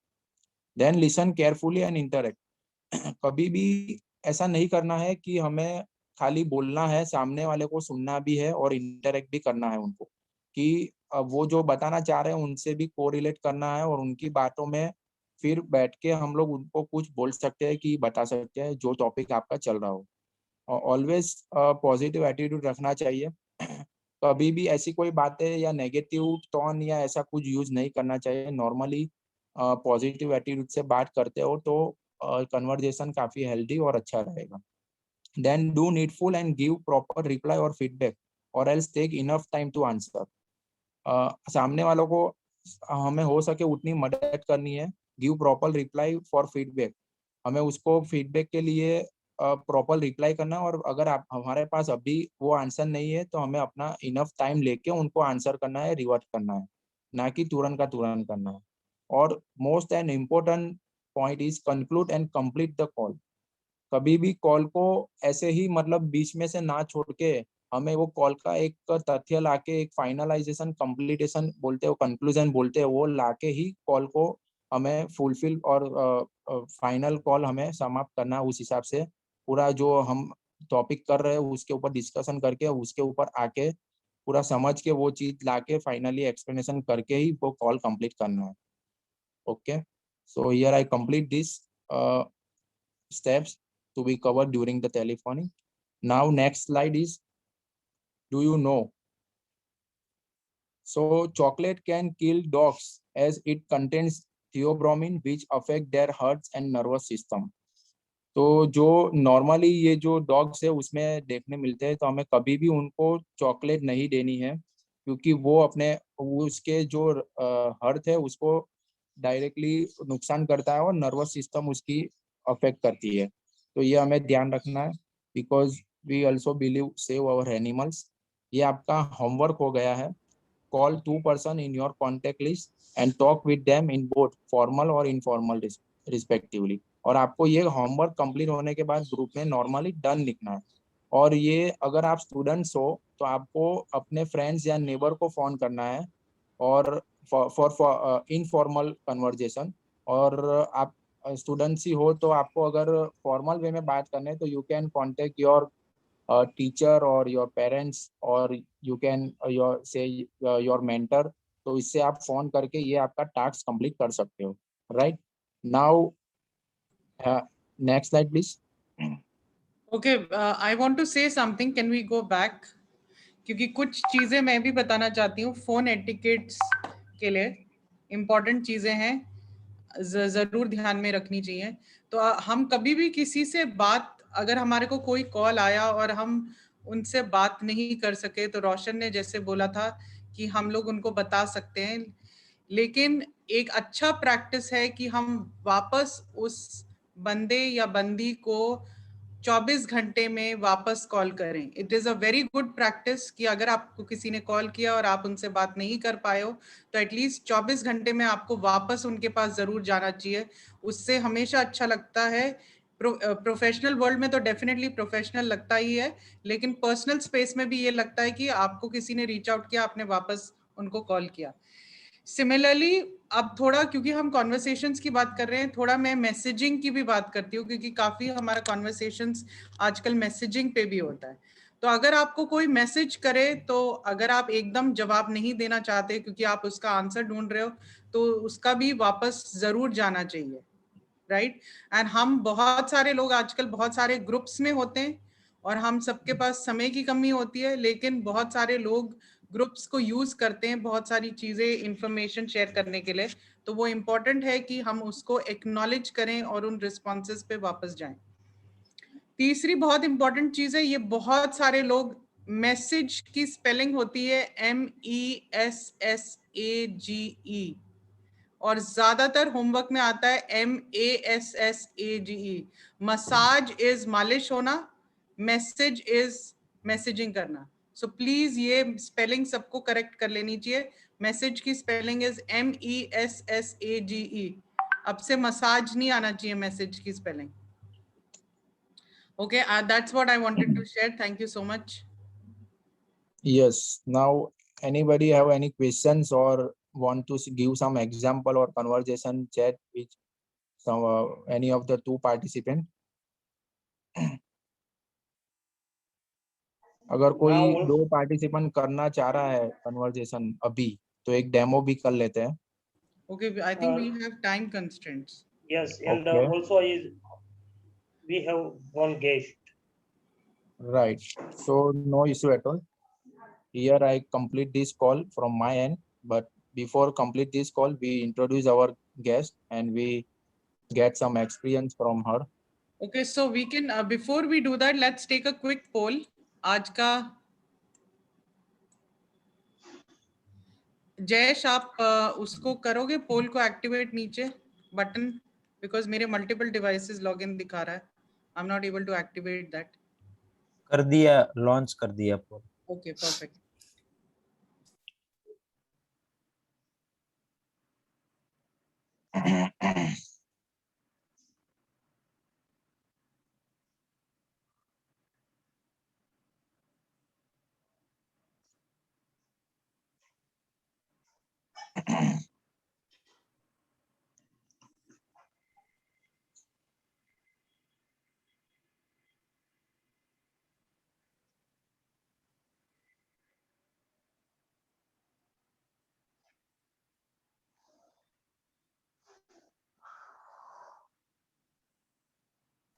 Then listen carefully and interact. कभी भी ऐसा नहीं करना है कि हमें खाली बोलना है, सामने वाले को सुनना भी है और इंटरेक्ट भी करना है उनको, कि वो जो बताना चाह रहे हैं उनसे भी कोरिलेट करना है और उनकी बातों में फिर बैठ के हम लोग उनको कुछ बोल सकते हैं कि बता सकते हैं जो टॉपिक आपका चल रहा हो। ऑलवेज पॉजिटिव एटीट्यूड रखना चाहिए। कभी भी ऐसी कोई बातें या नेगेटिव टोन या ऐसा कुछ यूज नहीं करना चाहिए। नॉर्मली पॉजिटिव एटीट्यूड से बात करते हो तो कन्वर्जेशन काफी हेल्दी और अच्छा रहेगा। Then do needful and give proper reply और फीडबैक और else take enough time to answer. सामने वालों को हमें हो सके उतनी मदद करनी है। Give proper reply for feedback, हमें उसको फीडबैक के लिए प्रॉपर रिप्लाई करना है। और अगर आप हमारे पास अभी वो आंसर नहीं है तो हमें अपना इनफ टाइम लेके उनको आंसर करना है, रिवर्ट करना है, ना कि तुरंत का तुरंत करना है। और most and important point is conclude and complete the call. कभी भी कॉल को ऐसे ही मतलब बीच में से ना छोड़ के हमें वो कॉल का एक तथ्य लाके एक फाइनलाइजेशन, कंप्लीटेशन बोलते हो, कंक्लूजन बोलते हैं, वो लाके ही कॉल को हमें फुलफिल और फाइनल कॉल हमें समाप्त करना है। उस हिसाब से पूरा जो हम टॉपिक कर रहे हैं उसके ऊपर डिस्कशन करके उसके ऊपर आके पूरा समझ के वो चीज लाके फाइनली एक्सप्लेनेशन करके ही वो कॉल कंप्लीट करना है। Okay, so here I complete this steps to be covered during the telephony. Now next slide is, do you know? So chocolate can kill dogs as it contains theobromine which affect their hearts and nervous system. तो जो normally ये जो dogs है उसमें देखने मिलते हैं, तो हमें कभी भी उनको चॉकलेट नहीं देनी है, क्योंकि वो अपने उसके जो हर्ट है उसको डायरेक्टली नुकसान करता है और नर्वस सिस्टम उसकी अफेक्ट करती है। तो ये हमें ध्यान रखना है, because we also believe save our animals. ये आपका होमवर्क हो गया है। Call 2 person in your contact list and talk with them in both formal और informal respectively। और आपको ये होमवर्क कंप्लीट होने के बाद ग्रुप में नॉर्मली डन लिखना है। और ये अगर आप स्टूडेंट्स हो तो आपको अपने फ्रेंड्स या नेबर को फोन करना है और फॉर इनफॉर्मल कन्वर्जेशन। और आप स्टूडेंट्स ही हो तो आपको अगर फॉर्मल वे में बात करना है तो you can contact your teacher or your parents or you can your mentor। तो इससे आप फोन करके ये आपका टास्क कंप्लीट कर सकते हो। Right now next slide please. Okay, I want to say something. Can we go back? क्योंकि कुछ चीजें मैं भी बताना चाहती हूँ फोन एटिकेट्स के लिए इम्पोर्टेंट चीजें हैं, जरूर ध्यान में रखनी चाहिए। तो हम कभी भी किसी से बात, अगर हमारे को कोई कॉल आया और हम उनसे बात नहीं कर सके तो रोशन ने जैसे बोला था कि हम लोग उनको बता सकते हैं, लेकिन एक अच्छा प्रैक्टिस है कि हम वापस उस बंदे या बंदी को 24 घंटे में वापस कॉल करें। It is a very good practice कि अगर आपको किसी ने कॉल किया और आप उनसे बात नहीं कर पाए हो तो एटलीस्ट 24 घंटे में आपको वापस उनके पास ज़रूर जाना चाहिए। उससे हमेशा अच्छा लगता है। प्रोफेशनल वर्ल्ड में तो डेफिनेटली प्रोफेशनल लगता ही है, लेकिन पर्सनल स्पेस में भी ये लगता है कि आपको किसी ने रीच आउट किया, आपने वापस उनको कॉल किया। सिमिलरली अब थोड़ा, क्योंकि हम कॉन्वर्सेशंस की बात कर रहे हैं, थोड़ा मैं मैसेजिंग की भी बात करती हूँ, क्योंकि काफ़ी हमारा कॉन्वर्सेशंस आजकल मैसेजिंग पे भी होता है। तो अगर आपको कोई मैसेज करे तो अगर आप एकदम जवाब नहीं देना चाहते क्योंकि आप उसका आंसर ढूंढ रहे हो तो उसका भी वापस ज़रूर जाना चाहिए। राइट एंड हम बहुत सारे लोग आजकल बहुत सारे ग्रुप्स में होते हैं और हम सबके पास समय की कमी होती है, लेकिन बहुत सारे लोग ग्रुप्स को यूज करते हैं बहुत सारी चीजें इंफॉर्मेशन शेयर करने के लिए। तो वो इम्पोर्टेंट है कि हम उसको एक्नॉलेज करें और उन रिस्पॉन्सेज पे वापस जाएं। तीसरी बहुत इंपॉर्टेंट चीज है, ये बहुत सारे लोग, मैसेज की स्पेलिंग होती है MESSAGE और ज्यादातर होमवर्क में आता है MASSAGE। मसाज इज मालिश होना, मैसेज इज मैसेजिंग करना। सो प्लीज ये स्पेलिंग सबको करेक्ट कर लेनी चाहिए। मैसेज की स्पेलिंग इज MESSAGE। अब से मसाज नहीं आना चाहिए मैसेज की spelling. Okay, that's what I wanted to share. Thank you so much. Yes, now anybody have any questions or want to give some example or conversation chat with some any of the two participants? अगर कोई दो participant करना चाह रहा है conversation अभी तो एक डेमो भी कर लेते हैं। Okay, I think we have time constraints. Yes, and Okay. also we have one guest. Right, so no issue at all. Here I complete this call from my end, but before complete this call we introduce our guest and we get some experience from her. Okay, so we can before we do that, let's take a quick poll. आज का जयेश आप उसको करोगे पोल को activate नीचे button, because मेरे multiple devices login दिखा रहा है। I am not able to activate that. कर दिया, लॉन्च कर दिया poll. Okay perfect.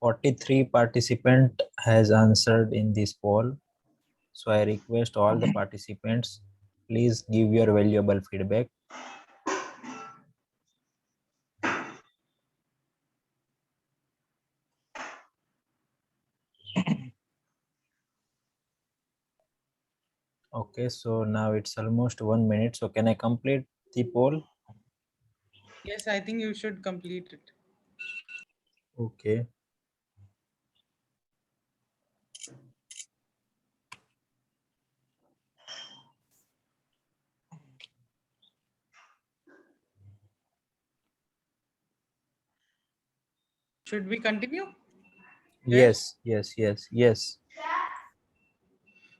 Forty-three participant has answered in this poll. So I request all the participants, please give your valuable feedback. Okay, so now it's almost 1 minute. So can I complete the poll? Yes, I think you should complete it. Okay. Should we continue? Yes, yes, yes, yes.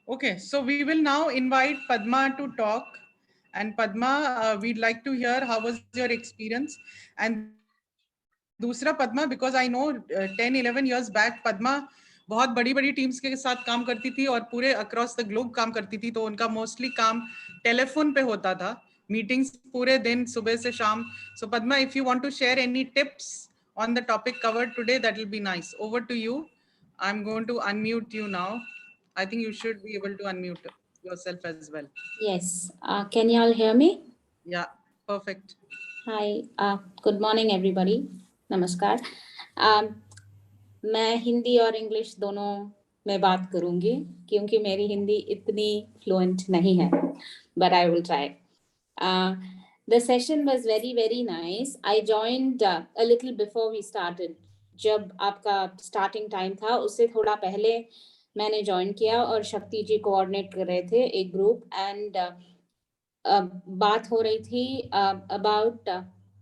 Okay, so we will now invite Padma to talk. And Padma, we'd like to hear how was your experience. And दूसरा Padma, because I know 10-11 years back, Padma बहुत बड़ी teams के साथ काम करती थी और पूरे अक्रॉस द ग्लोब काम करती थी, तो उनका मोस्टली काम टेलीफोन पे होता था, मीटिंग्स पूरे दिन सुबह से शाम. So Padma, if you want to share any tips on the topic covered today, that will be nice. Over to you. I'm going to unmute you now. I think you should be able to unmute yourself as well. Yes. Can you all hear me? Yeah, perfect. Hi. Good morning, everybody. Namaskar. मैं हिंदी और English दोनों में बात करूंगी क्योंकि मेरी हिंदी इतनी fluent नहीं है, but I will try. The session was very, very nice. I joined a little before we started. जब आपका starting time था, उससे थोड़ा पहले मैंने join किया और शक्ति जी coordinate कर रहे थे एक group, and बात हो रही थी about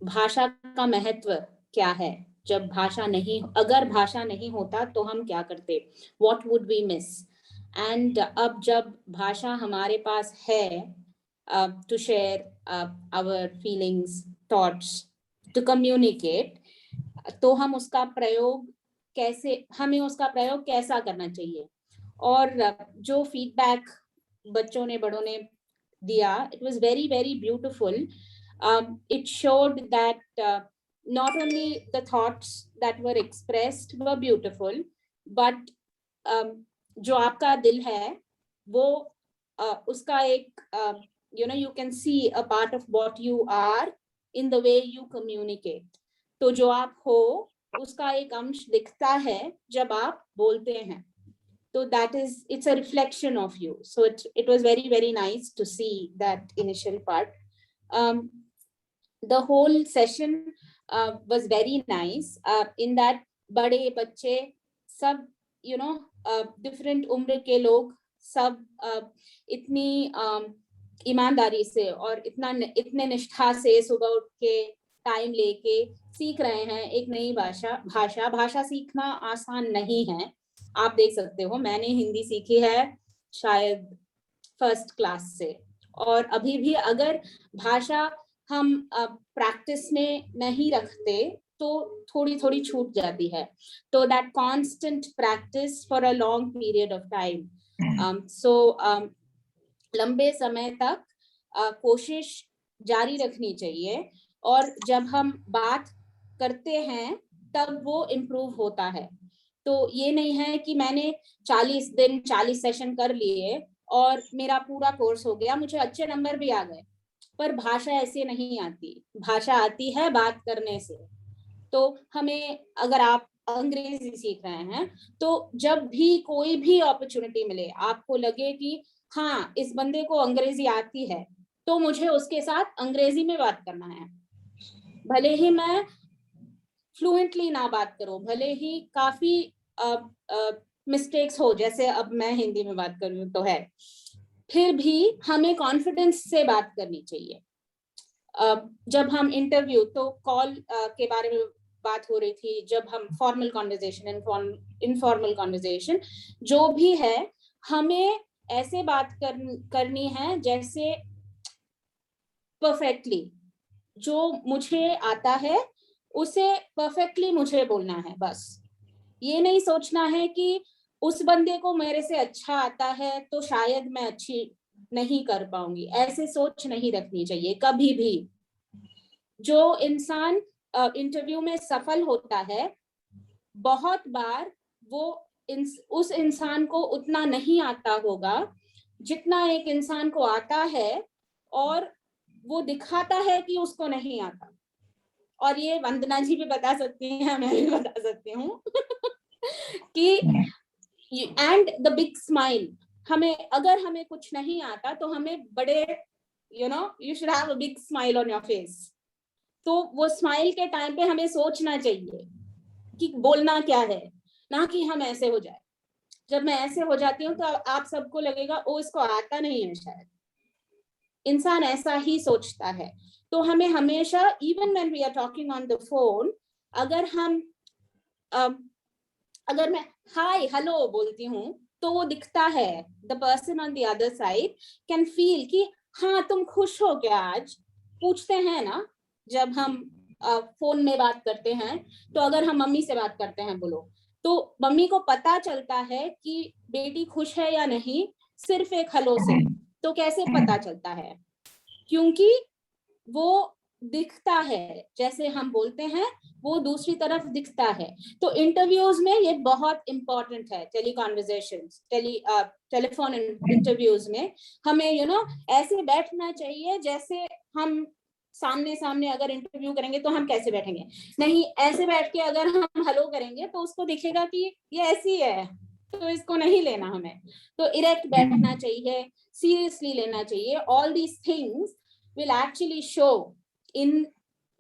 भाषा का महत्व क्या है. जब भाषा नहीं, अगर भाषा नहीं होता तो हम क्या करते, what would we miss. And अब जब भाषा हमारे पास है to share our feelings, thoughts, to communicate, तो हम उसका प्रयोग कैसे, हमें उसका प्रयोग कैसा करना चाहिए. और जो फीडबैक बच्चों ने बड़ों ने दिया, it was very, very beautiful. It showed that not only the thoughts that were expressed were beautiful, but जो आपका दिल है वो उसका एक you can see a part of what you are in the way you communicate. तो जो आप हो उसका एक अंश दिखता है जब आप बोलते हैं. So that is, it's a reflection of you. So it was very, very nice to see that initial part. The whole session was very nice in that बड़े बच्चे सब different उम्र के लोग सब इतनी ईमानदारी से और इतने निष्ठा से सुबह उठ के टाइम लेके सीख रहे हैं एक नई भाषा सीखना आसान नहीं है. आप देख सकते हो, मैंने हिंदी सीखी है शायद फर्स्ट क्लास से, और अभी भी अगर भाषा हम प्रैक्टिस में नहीं रखते तो थोड़ी थोड़ी छूट जाती है. तो that constant practice for a long period of time, so लंबे समय तक कोशिश जारी रखनी चाहिए. और जब हम बात करते हैं तब वो इम्प्रूव होता है. तो ये नहीं है कि मैंने 40 दिन 40 सेशन कर लिए और मेरा पूरा कोर्स हो गया, मुझे अच्छे नंबर भी आ गए, पर भाषा ऐसे नहीं आती. भाषा आती है बात करने से. तो हमें, अगर आप अंग्रेजी सीख रहे हैं तो जब भी कोई भी अपॉर्चुनिटी मिले, आपको लगे कि हाँ इस बंदे को अंग्रेजी आती है तो मुझे उसके साथ अंग्रेजी में बात करना है. भले ही मैं फ्लुएंटली ना बात करूं, भले ही काफी मिस्टेक्स हो, जैसे अब मैं हिंदी में बात कर रही हूं तो है, फिर भी हमें कॉन्फिडेंस से बात करनी चाहिए. जब हम इंटरव्यू, तो कॉल के बारे में बात हो रही थी, जब हम फॉर्मल कॉन्वर्जेशन, इनफॉर्मल कॉन्वर्जेशन, जो भी है हमें ऐसे बात करनी है जैसे परफेक्टली, जो मुझे आता है उसे परफेक्टली मुझे बोलना है. बस ये नहीं सोचना है कि उस बंदे को मेरे से अच्छा आता है तो शायद मैं अच्छी नहीं कर पाऊंगी. ऐसे सोच नहीं रखनी चाहिए कभी भी. जो इंसान इंटरव्यू में सफल होता है, बहुत बार वो उस इंसान को उतना नहीं आता होगा जितना एक इंसान को आता है, और वो दिखाता है कि उसको नहीं आता. और ये वंदना जी भी बता सकती हैं, मैं भी बता सकती हूँ कि एंड द बिग स्माइल, अगर हमें कुछ नहीं आता तो हमें बड़े you should have a big smile on your face. तो वो स्माइल के टाइम पे हमें सोचना चाहिए कि बोलना क्या है, ना कि हम ऐसे हो जाए. जब मैं ऐसे हो जाती हूँ तो आप सबको लगेगा ओ इसको आता नहीं है शायद. इंसान ऐसा ही सोचता है. तो हमें हमेशा even when we are talking on the phone, अगर मैं हाय हेलो बोलती हूँ तो वो दिखता है, the person on the other side can feel कि हाँ तुम खुश हो क्या आज, पूछते हैं ना जब हम फोन में बात करते हैं. तो अगर हम मम्मी से बात करते हैं बोलो, तो मम्मी को पता चलता है कि बेटी खुश है या नहीं सिर्फ एक हेलो से. तो कैसे पता चलता है? क्योंकि वो दिखता है, जैसे हम बोलते हैं वो दूसरी तरफ दिखता है. तो इंटरव्यूज में ये बहुत इंपॉर्टेंट है. टेलीकॉन्वर्सेशंस, टेलीफोन इंटरव्यूज में हमें ऐसे बैठना चाहिए जैसे हम सामने सामने अगर इंटरव्यू करेंगे तो हम कैसे बैठेंगे. नहीं ऐसे बैठ के अगर हम हेलो करेंगे तो उसको दिखेगा कि ये ऐसी है, तो इसको नहीं लेना हमें. तो इरेक्ट बैठना चाहिए, सीरियसली लेना चाहिए. All these things will actually show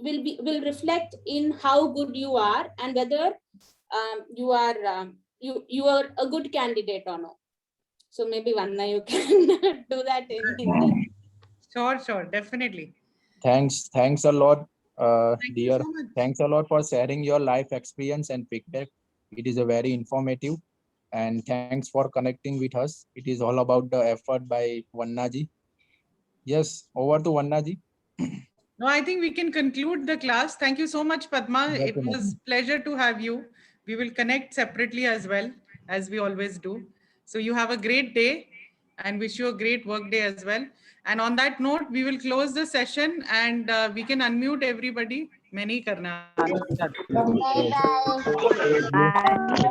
will reflect in how good you are and whether you are a good candidate or not. So maybe Vanna, you can do that in Hindi. Sure, definitely. Thanks a lot, Thank you dear. so much. Thanks a lot for sharing your life experience and feedback. It is a very informative, and thanks for connecting with us. It is all about the effort by Vanna ji. Yes, over to Vanna ji. No, I think we can conclude the class. Thank you so much, Padma. It was pleasure to have you. We will connect separately as well, as we always do. So you have a great day and wish you a great work day as well. And on that note, we will close the session and we can unmute everybody. Many karna.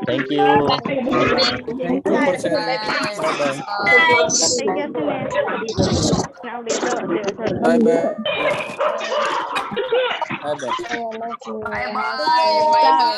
Thank you. Thank you for sharing. Bye bye. Bye bye. Bye bye.